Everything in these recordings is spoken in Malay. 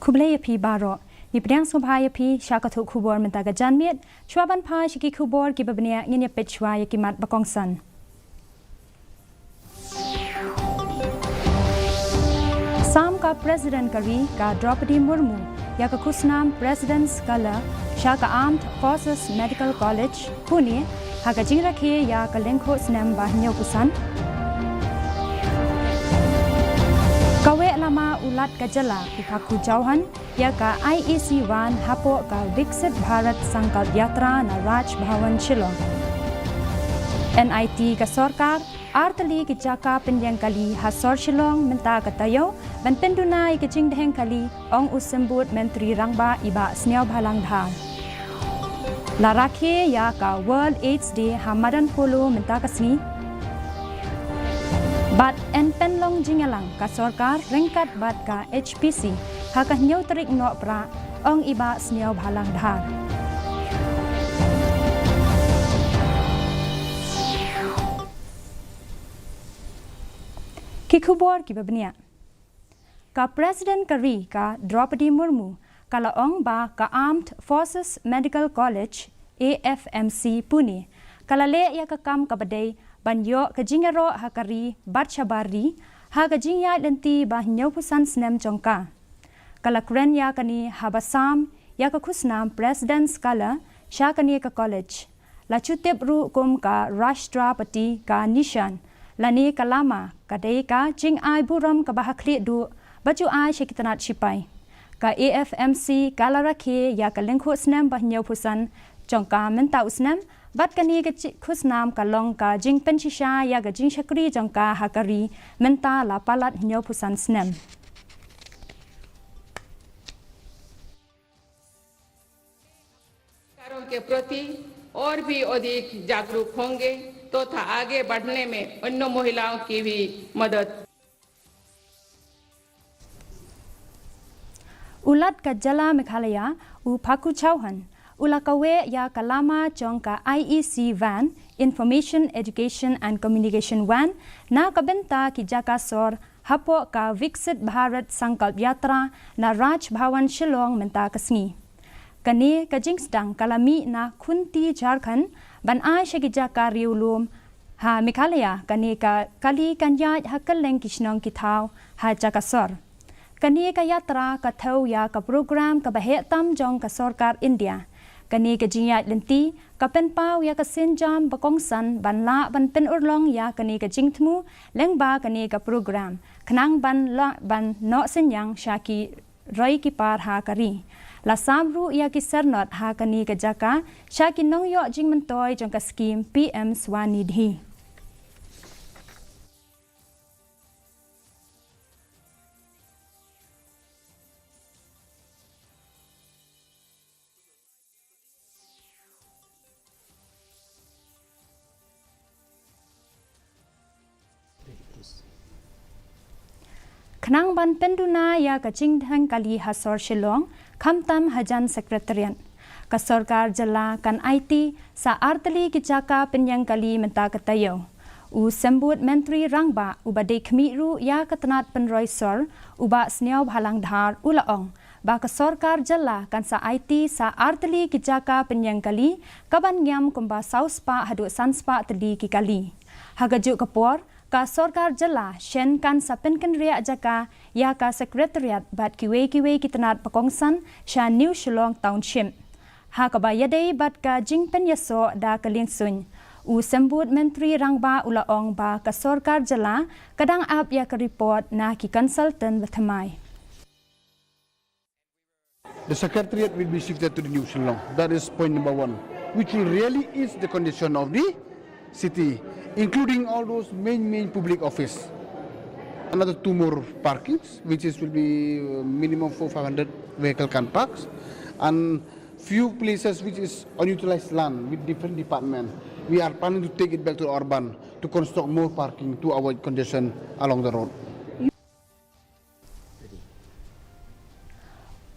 Kublaya pi baro, ni pedang sobhaya pi syakatuk kubor mentaga janmit, chwaban pa shiki kubor ki babnia ngenya pechwa yakimat bakongsan. Sam ka Presiden Kari ka Draupadi Murmu ya ka kusnam President Skala Shaka Armed Forces Medical College Pune ha ka jingrakhe ya ka lengkho snam bahnyo pusan. Kawe lama ulat kajala iphaku jauhan ya ka IEC 1 hapo ka Viksit Bharat Sankalp Yatra na Raj Bhavan Shillong. NIT ka sarkar artali ki jaka penyang kali hasor Shillong menta katayo ban pendunai ki jingdheng kali ong usembut menteri rangba iba sniaw bhalang dhar. Larakhe ya ka World AIDS Day hamadan polo menta kasni. Bat en penlong jingalang ka sarkar rengkat bat ka HPC ha ka nyau terik no pra ong iba sniaw bhalang dhar. Kikubor ki babnia ka President Kari ka Draupadi Murmu kala ong ba ka Armed Forces Medical College AFMC Pune kala le ya ka kam ka badai banyo ka jingaro hakari barchabari ha ka jingya lenti ba nyau pusan snem jongka kala kren ya kani habasam ya ka khusnam President Skala sha kani ka college la chutep ru kum ka Rashtrapati ka nishan lani kalama kadai ka jing ai buram ka bahakli du baju ai shekitanat sipai ka AFMC kala rakhe ya ka lengkho snem ba nyau pusan jongka menta usnem bat kani ka khusnam ka long ka jing penshisha ya ga jing shakri jongka hakari menta la palat nyau pusan snem. के प्रति और भी अधिक जागरूक होंगे तो था आगे बढ़ने में अन्य महिलाओं की भी मदद. Ulat ka jala Meghalaya u phaku chauhan ula kawe ya kalama chong ka IEC van Information Education and Communication van na kabenta ki jaka sor hapo ka Viksit Bharat Sankalp Yatra na Raj Bhavan Shillong menta kasngi. Kani ka jingsdang kalami na Khunti Jharkhand ban ai shagi jaka riulum ha Meghalaya kani ka kali kanya hakaleng kishnong kitaw ha jaka sor. Kani ka yatra ka thau ya ka program ka bahetam jong ka sarkar India. Kani ka jinya lenti ka penpau ya ka sinjam bakongsan banla ban pen urlong ya kani ka jingthmu lengba kani ka program khnang ban la ban no senyang shaki roi ki par ha kari. La samru ya ki sernot ha kani ka jaka shaki nongyo jingmentoy jong ka scheme PM Swanidhi. Khnang ban penduna ya ka jingdhang kali hasor Shillong khamtam hajan sekretariat ka sarkar jala kan IT sa artali ki jaka penyang kali menta katayo u sembut menteri rangba u badai khmiru ya katanat penroi sor uba sniaw bhalang dhar ulaong ba ka sarkar jala kan sa IT sa artali ki jaka penyang kali kaban nyam kumba sauspa hadu sanspa tali ki kali hagaju kapor ka sarkar jala shen kan sa penkan ria jaka ya ka sekretariat bat kiwe kitanat pakongsan sha New Shillong Township ha ka ba yadai bat ka jingpen yaso da kaling sun u sembut menteri rangba ulaong ba ka sarkar jala kadang ap ya ka report na ki consultant bathamai. The secretariat will be shifted to the New Shillong. That is point number 1, which will really ease the condition of the city, including all those main public office. Another 2 more parkings, which will be minimum 500 vehicle can parks, and few places which is unutilized land with different departments. We are planning to take it back to urban to construct more parking to avoid congestion along the road.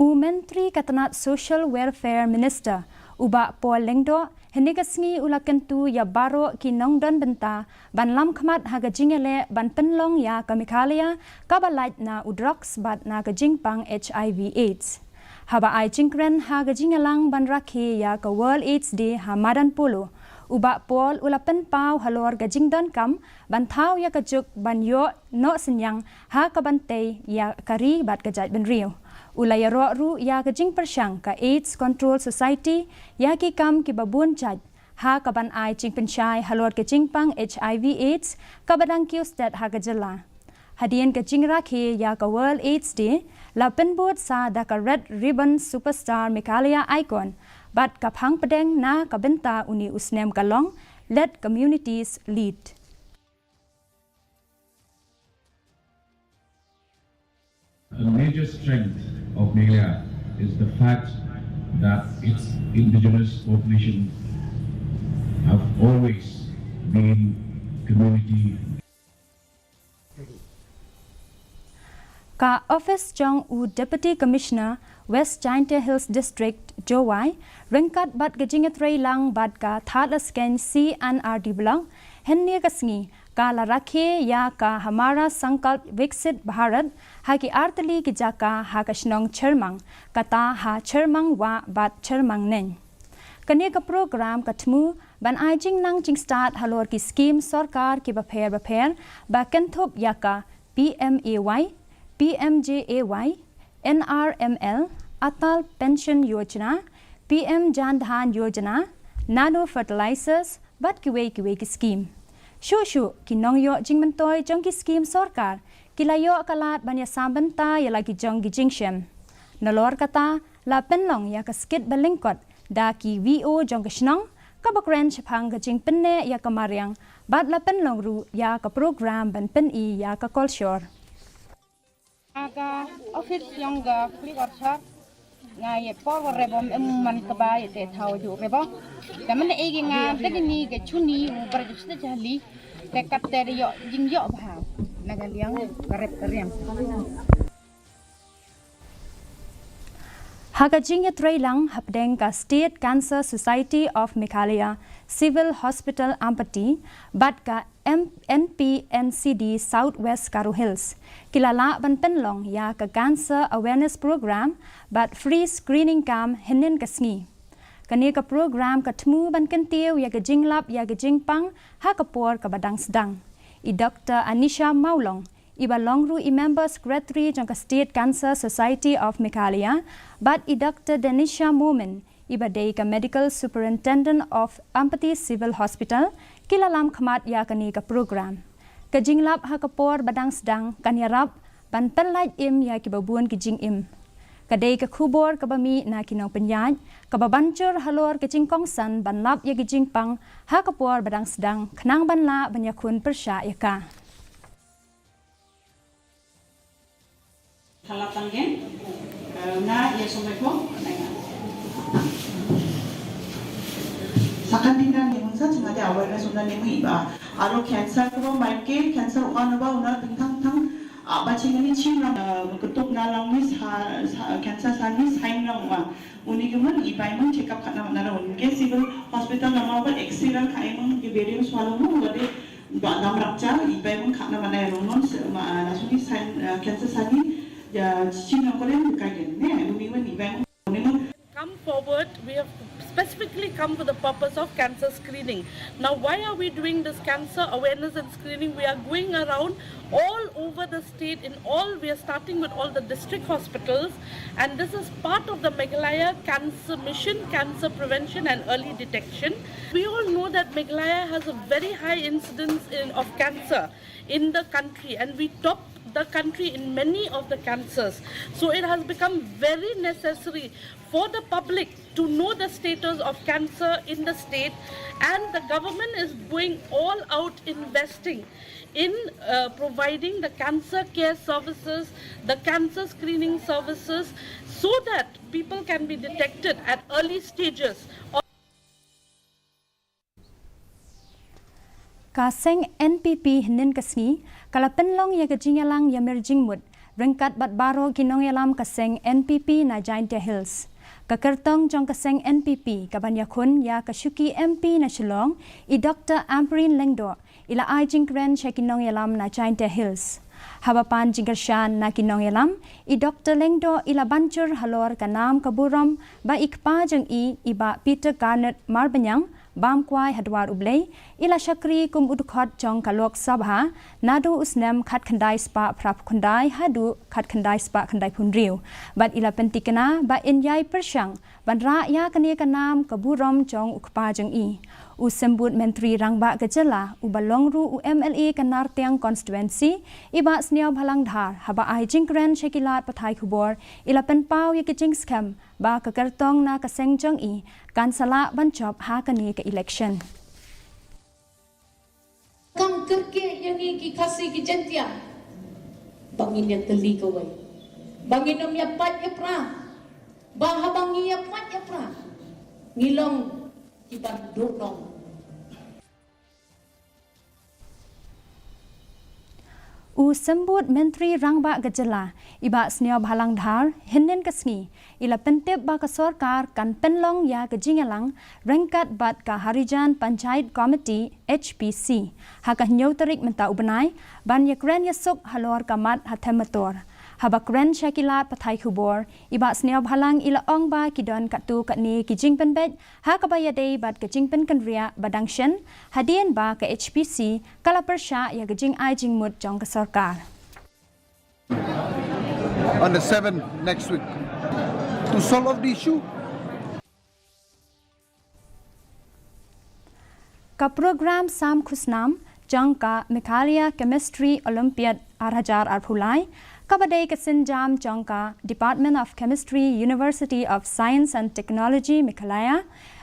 U Menteri Katanat Social Welfare Minister Uba Paul Lengdo, Henekasngi ulakentu ya baro kinong don benta, ban lam khamat haga jingele ban penlong ya ka Meghalaya, kabalait na udrox bat na ka jingpang HIV AIDS. Haba ai jingkren haga jingelang ban rakhe ya ka World AIDS Day ha madan pulu. Uba Paul ulapen pau halor ga jingdon kam, ban thau ya ka juk ban yo no senyang ha ka bantay ya kari bat ka jait ben rio. Ulaya ro ru ya ka jing persyang ka AIDS Control Society ya ki kam ki babun jaj ha ka ban ai jing penchai halor ka jingpang HIV AIDS ka badang kiu stat ha ka jela. Hadian ka jing rakhe ya ka World AIDS Day la penbut sa da ka Red Ribbon Superstar Meghalaya icon bat ka phang pedeng na ka benta uni usnem kalong let communities lead. A major strength of Meghalaya is the fact that its indigenous population have always been community. Ka Office Jong U Deputy Commissioner West Giant Hills District Jowai rengkat bat gejinget lang bat ka thad scan CNRD blong henne kasngi kala rakhe ya ka hamara sankalp viksit Bharat ha ki artali ki jaka ha kashnong chermang kata ha chermang wa bat chermang nen kane ka program katmu ban ai jing nang jing start halor ki scheme sarkar ki bapher ba kenthop ya ka PMAY PMJAY NRML Atal Pension Yojana PM Jan Dhan Yojana Nano Fertilizers bat kiwe ki scheme Shushu kinong yo jingmentoy jong ki scheme sarkar kilayo kalat banya sambenta ya lagi jong gi jingshem nalor kata la penlong ya ka skit belingkot da ki VO jong kishnong ka bakren chapang ka jing penne ya ka mariang bat la penlong ru ya ka program ban pen I ya ka culture Aga office yang ga klik orchard ngai por rebom man ka ba te thau ju rebo tamen egi nga tegini ga chuni u barjista jali te kapter yo jing yo ba nagaliang garep riam Haga jingya trailang hapdeng ka State Cancer Society of Meghalaya Civil Hospital Ampati bat ka NPNCD Southwest Karo Hills kilala ban penlong ya ka Cancer Awareness Program bat free screening cam hinin kasngi kani ka program ka tmu ban kentiu ya ka jinglap ya ka jingpang ha ka por ka badang sedang I Dr. Anisha Maulong Iba longru I member secretary jang ka State Cancer Society of Meghalaya bat I Dr. Denisha Momin Iba day ka medical superintendent of Ampati Civil Hospital kilalam khamat ya kani ka program ka jinglap ha ka por badang sedang kanyarap ban penlait im ya ki babuan ki jing im ka day ka khubor ka bami na kinong penyaj ka babancur halor ka jingkong san ban lap ya ki jingpang ha ka por badang sedang khnang ban la banyakun persya ya ka Halapangen na yesomeko sakandina nimunsa chingade awareness unna nimu iba aro cancer ko maike cancer ona ba una thang thang bachingani china ketuk nalang mis cancer sanis hainang ma unigiman ibaiman check up khana nara unge civil hospital nama ba excellent khaimang ki berium swallow gade namrakcha ibaiman khana mana non nasuni cancer sani Come forward, we have specifically come for the purpose of cancer screening. Now, why are we doing this cancer awareness and screening? We are going around all over the state we are starting with all the district hospitals, and this is part of the Meghalaya Cancer Mission, Cancer Prevention and Early Detection. We all know that Meghalaya has a very high incidence of cancer in the country, and we top the country in many of the cancers. So it has become very necessary for the public to know the status of cancer in the state, and the government is going all out investing in providing the cancer care services, the cancer screening services, so that people can be detected at early stages. Kaseng NPP hinin kasngi kala penlong ya kejingalang ya merjing mud rengkat bat baro kinong yalam kaseng NPP na Giant Hills Kakertong jong kaseng NPP kabanyakun ya kashuki MP na Shillong I Dr. Amperin Lengdo ila ai jingkren shakinong yalam na Chainte Hills. Habapan jingkershan na kinong yalam I Dr. Lengdo ila bancur halor kanam kaburam ba ikpa jeng iba Peter Garnet Marbanyang bam kwai hadwar ublay ila shakri kum udkhot jong kalok sabha nadu usnem khat khandai spa prap khandai hadu khat khandai spa khandai phunriu bat ila pentikana ba inyai persyang ban ra ya kania kanam kaburam jong ukpa jeng usembut menteri rangba gejala ubalongru UMLA kanar tiang constituency iba sniaw bhalang dhar haba ai jingkren shekilat pathai khubor ila penpau ya kijing scam ba kakertong na kaseng jong kansala banchop ha kani ke election kam kerke yang ki Khasi ki jentia bangin yang teli kawai bangin nom ya pat ya pra bah bangi ya pat ya pra ngilong ki bandung sembut menteri rangba gejala iba sniaw bhalang dhar hinnen kasngi ila pentep ba ka sarkar kan penlong ya kejingalang rengkat bat ka harijan panchayat committee HPC haka nyauterik menta ubenai ban yakren yasuk halor kamat hathemator habakren shakilat pathai khubor iba sniaw bhalang ila ong ba kidon katu katni kijing penbet ha kabaya dei bat kijing pen kanria badangshen hadien ba ka HPC kala persha ya kijing ai jing mut jong ka sarkar on the 7th next week to solve the issue. Ka program Sam Khusnam jong ka Meghalaya Chemistry Olympiad Arhajar Arphulai kabadai kasinjam jong ka Department of Chemistry University of Science and Technology Meghalaya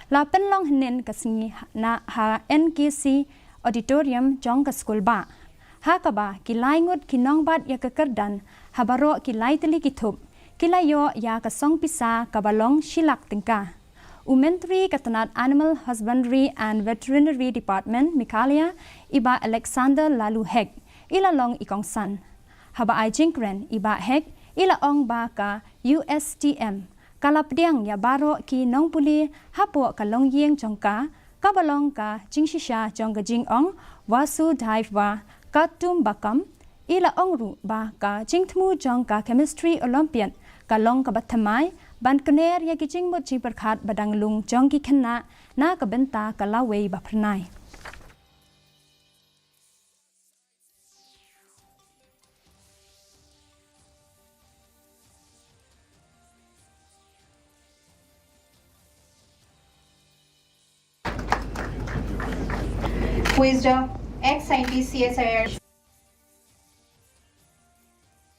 la penlong hinin kasngi na ha NKC auditorium jong ka school ba ha kaba kilai ngut kinong bat ya kekerdan habaro kilai teli kithup kilayo ya kasong pisa kabalong shilak tingka Menteri Katanat Animal Husbandry and Veterinary Department Meghalaya iba Alexander Lalu Hek ila long ikongsan haba ai jingkren iba Hek ila ong ba ka USTM kalapdiang ya baro ki nong puli hapo kalong yeng jongka kabalong ka jingshisha jong jing ong wasu daivwa katum bakam ila ong ru ba ka jingthmu jong ka chemistry olympiad kalong ka bathamai ban kner ya ki jingmut ji perkhat badang lung jong ki khenna na ka benta kalawei ba phrnai Wisdom, ex-scientist CSIR.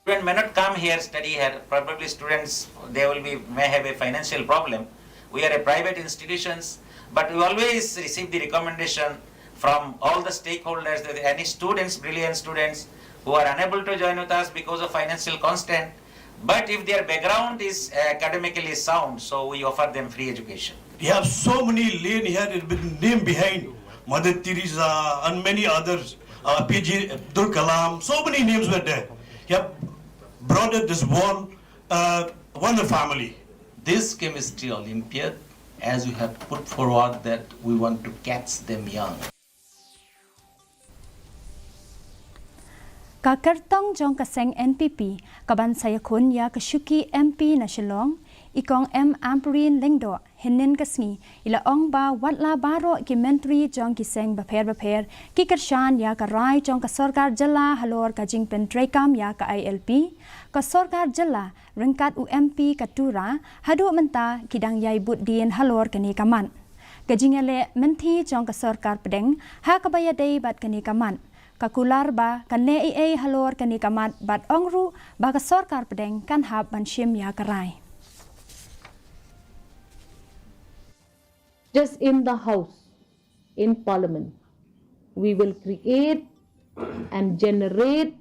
Students may not come here study here. Probably students may have a financial problem. We are a private institutions, but we always receive the recommendation from all the stakeholders that any students, brilliant students, who are unable to join with us because of financial constraint. But if their background is academically sound, so we offer them free education. We have so many lane here with name behind. Mother Teresa and many others, PG Abdul Kalam, so many names were there. He have brought this wall, one family. This chemistry Olympiad, as you have put forward that we want to catch them young. Kakertong jong kaseng NPP kaban sayakun ya kashuki MP na Shillong ikong Amperin Lengdo hinin kasngi ila ong ba watla baro ki menteri jong kiseng baper ki kershan ya ka rai jong ka sarkar jala halor ka jingpen trekam ya ka ILP ka sarkar jala rengkat UMP katura hadu menta kidang yai bud dien halor kani kaman gajingale menti jong ka sarkar pedeng ha ka bayadei bat kani kaman kakular ba kanne halor kani kamat bat ongru ba ka sarkar pedeng kan hab ban shim ya ka rai just in the House, in Parliament, we will create and generate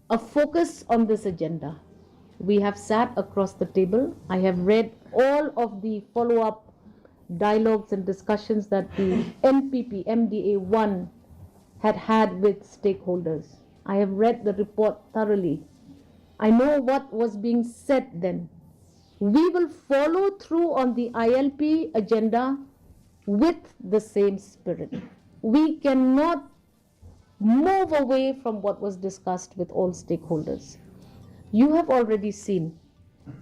a focus on this agenda. We have sat across the table. I have read all of the follow-up dialogues and discussions that the NPP, MDA1 had with stakeholders. I have read the report thoroughly. I know what was being said then. we will follow through on the ILP agenda with the same spirit. We cannot move away from what was discussed with all stakeholders. You have already seen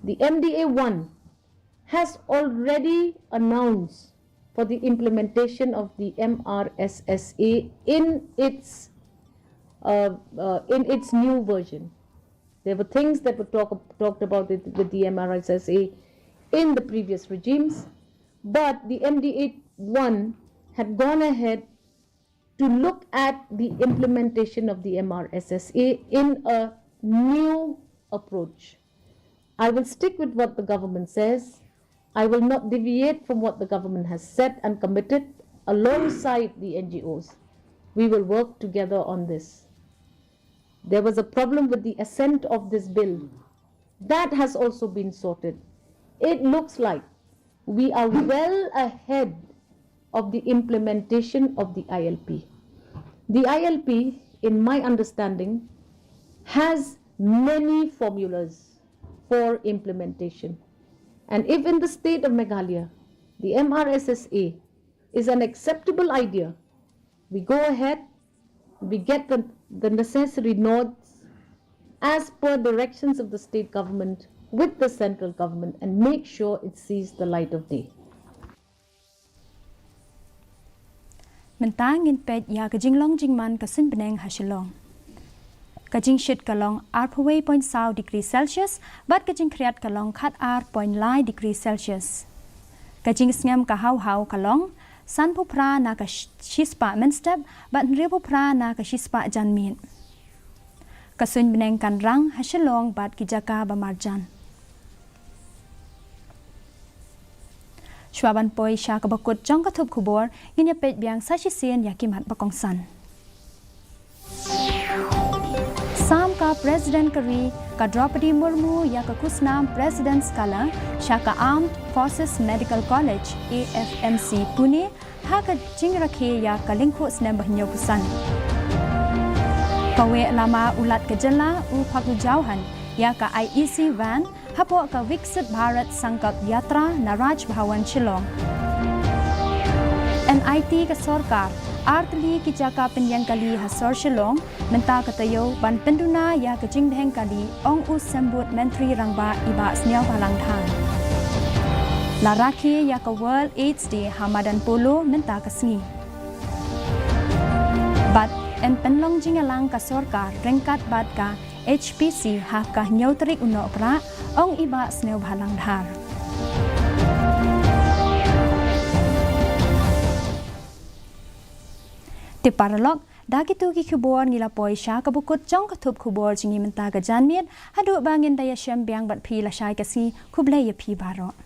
the MDA-1 has already announced for the implementation of the MRSSA in its new version. There were things that were talked about with the MRSSA in the previous regimes, but the MDA-1 had gone ahead to look at the implementation of the MRSSA in a new approach. I will stick with what the government says. I will not deviate from what the government has said and committed alongside the NGOs. We will work together on this. There was a problem with the assent of this bill. That has also been sorted. It looks like we are well ahead of the implementation of the ILP. The ILP, in my understanding, has many formulas for implementation. And if in the state of Meghalaya, the MRSSA is an acceptable idea, we go ahead, we get the necessary nods as per directions of the state government with the central government and make sure it sees the light of day. Mentang in pet ya kajing long jing man kasin beneng hasilong. Kajing shit kalong R.0 degree Celsius, but kajing kriat kalong kat R.9 degree Celsius. Kajing sngam kahau kalong, san pupra na kashispa menstep, but nri pupra na kashispa janmin. Kasun beneng kan rang hasilong bat kijaka bamarjan. Shwaban poi sha kabakut jong katup kubor nginya pet biang sashisien yakimat bakongsan. Sam ka President Kari ka Draupadi Murmu ya ka kusnam President Skala Shaka Armed Forces Medical College AFMC Pune ha ka jingrakhe ya ka lingkho snem bahnyo kusan. Kawe lama ulat ke jela u phaku jauhan ya ka IEC van hapo ka Viksit Bharat Sankap Yatra Naraj Bhawan Shillong. NIT ka Sarkar Artli ki jaka penyang kali hasor Shillong menta katayo ban penduna ya kajing dheng kali ong u sambut menteri rangba iba sniaw palang thang. Laraki ya ka World AIDS Day Hamadan Polo menta kasngi. Bat en penlong jingalang ka Sarkar rengkat bat ka HPC ha ka nyotrik unok pra ong iba sniaw palang thar. Ti paralog dagi tu ki kubor ngila poi sha kabukut jong katup kubor jingi menta ga janmiet hadu bangin daya syam biang bat pi la shai kasi kuble ya pi baro.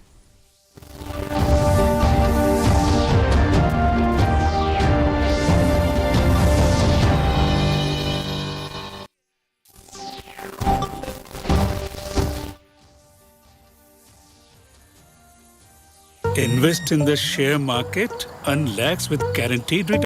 Invest in the share market, earn lakhs with guaranteed return.